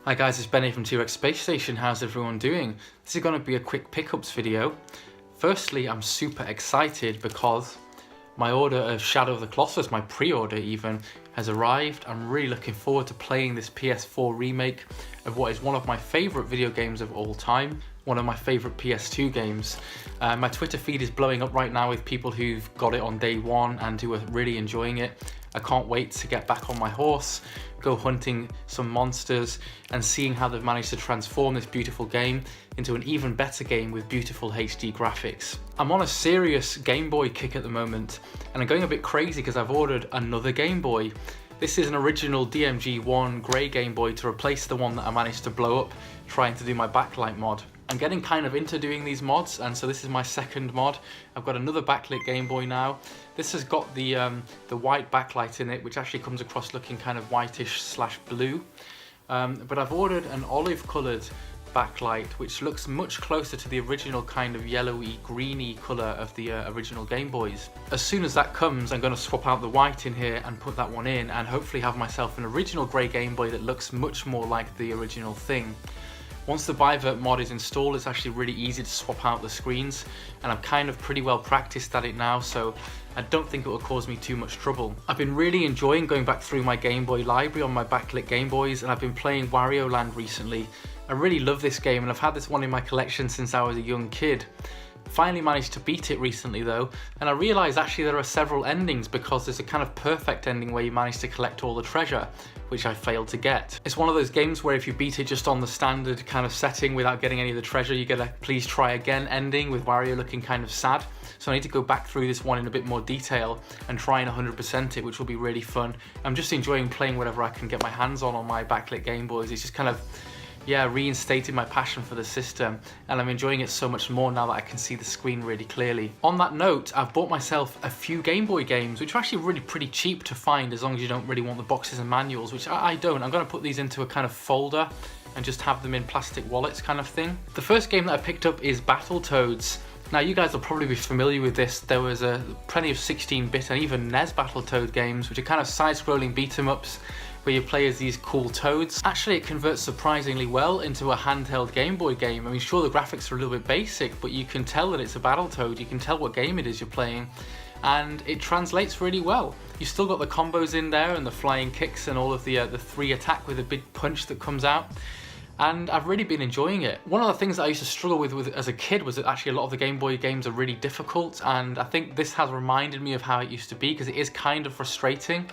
Hi guys, it's Benny from T-Rex Space Station. How's everyone doing? This is going to be a quick pickups video. Firstly, I'm super excited because my order of Shadow of the Colossus, my pre-order even, has arrived. I'm really looking forward to playing this PS4 remake of what is one of my favourite video games of all time, one of my favourite PS2 games. My Twitter feed is blowing up right now with people who've got it on day one and who are really enjoying it. I can't wait to get back on my horse, go hunting some monsters and seeing how they've managed to transform this beautiful game into an even better game with beautiful HD graphics. I'm on a serious Game Boy kick at the moment and I'm going a bit crazy because I've ordered another Game Boy. This is an original DMG1 grey Game Boy to replace the one that I managed to blow up trying to do my Backlight mod. I'm getting kind of into doing these mods, and so this is my second mod. I've got another backlit Game Boy now. This has got the white backlight in it, which actually comes across looking kind of whitish slash blue. But I've ordered an olive coloured backlight, which looks much closer to the original kind of yellowy, greeny colour of the original Game Boys. As soon as that comes, I'm going to swap out the white in here and put that one in, and hopefully have myself an original grey Game Boy that looks much more like the original thing. Once the Bivert mod is installed, it's actually really easy to swap out the screens, and I'm kind of pretty well practiced at it now, so I don't think it will cause me too much trouble. I've been really enjoying going back through my Game Boy library on my backlit Game Boys, and I've been playing Wario Land recently. I really love this game, and I've had this one in my collection since I was a young kid. Finally managed to beat it recently though, and I realised actually there are several endings because there's a kind of perfect ending where you manage to collect all the treasure, which I failed to get. It's one of those games where if you beat it just on the standard kind of setting without getting any of the treasure, you get a please try again ending with Wario looking kind of sad. So I need to go back through this one in a bit more detail and try and 100% it, which will be really fun. I'm just enjoying playing whatever I can get my hands on my backlit Game Boys. It's just kind of, yeah, reinstated my passion for the system, and I'm enjoying it so much more now that I can see the screen really clearly. On that note, I've bought myself a few Game Boy games, which are actually really pretty cheap to find as long as you don't really want the boxes and manuals, which I don't. I'm going to put these into a kind of folder and just have them in plastic wallets kind of thing. The first game that I picked up is Battletoads. Now you guys will probably be familiar with this. There was plenty of 16-bit and even NES Battletoad games, which are kind of side-scrolling beat-em-ups where you play as these cool toads. Actually, it converts surprisingly well into a handheld Game Boy game. I mean, sure, the graphics are a little bit basic, but you can tell that it's a Battletoad. You can tell what game it is you're playing, and it translates really well. You've still got the combos in there and the flying kicks and all of the 3 attack with a big punch that comes out. And I've really been enjoying it. One of the things that I used to struggle with as a kid was that actually a lot of the Game Boy games are really difficult, and I think this has reminded me of how it used to be because it is kind of frustrating.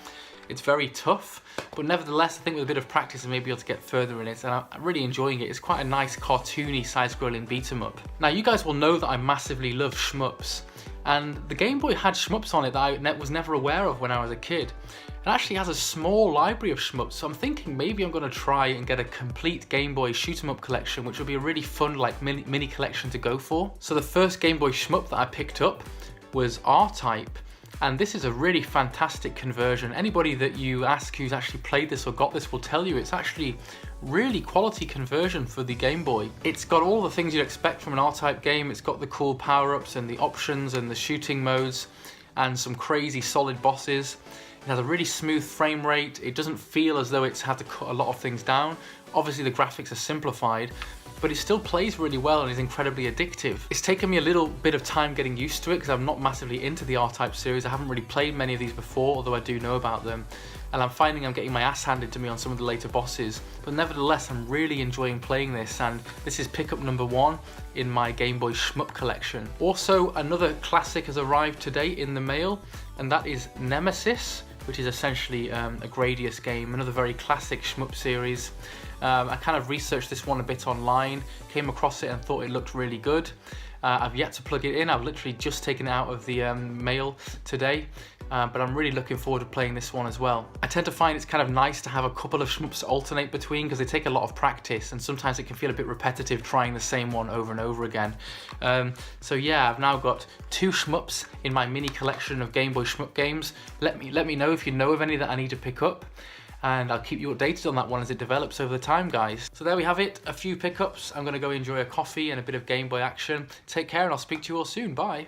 It's very tough, but nevertheless I think with a bit of practice I may be able to get further in it, and I'm really enjoying it. It's quite a nice cartoony side-scrolling beat-em-up. Now you guys will know that I massively love Shmoops, and the Game Boy had Shmoops on it that I was never aware of when I was a kid. It actually has a small library of Shmoops, so I'm thinking maybe I'm going to try and get a complete Game Boy shoot-em-up collection, which would be a really fun like mini collection to go for. So the first Game Boy shmup that I picked up was R-Type, and this is a really fantastic conversion. Anybody that you ask who's actually played this or got this will tell you it's actually really quality conversion for the Game Boy. It's got all the things you'd expect from an R-Type game. It's got the cool power-ups and the options and the shooting modes and some crazy solid bosses. It has a really smooth frame rate. It doesn't feel as though it's had to cut a lot of things down. Obviously the graphics are simplified, but it still plays really well and is incredibly addictive. It's taken me a little bit of time getting used to it because I'm not massively into the R-Type series. I haven't really played many of these before, although I do know about them. And I'm finding I'm getting my ass handed to me on some of the later bosses. But nevertheless, I'm really enjoying playing this, and this is pickup number 1 in my Game Boy Shmup collection. Also, another classic has arrived today in the mail, and that is Nemesis, which is essentially a Gradius game, another very classic shmup series. I kind of researched this one a bit online, came across it and thought it looked really good. I've yet to plug it in. I've literally just taken it out of the mail today, but I'm really looking forward to playing this one as well. I tend to find it's kind of nice to have a couple of shmups to alternate between because they take a lot of practice, and sometimes it can feel a bit repetitive trying the same one over and over again. So yeah, I've now got 2 shmups in my mini collection of Game Boy shmup games. Let me know if you know of any that I need to pick up, and I'll keep you updated on that one as it develops over the time, guys. So there we have it, a few pickups. I'm going to go enjoy a coffee and a bit of Game Boy action. Take care, and I'll speak to you all soon. Bye.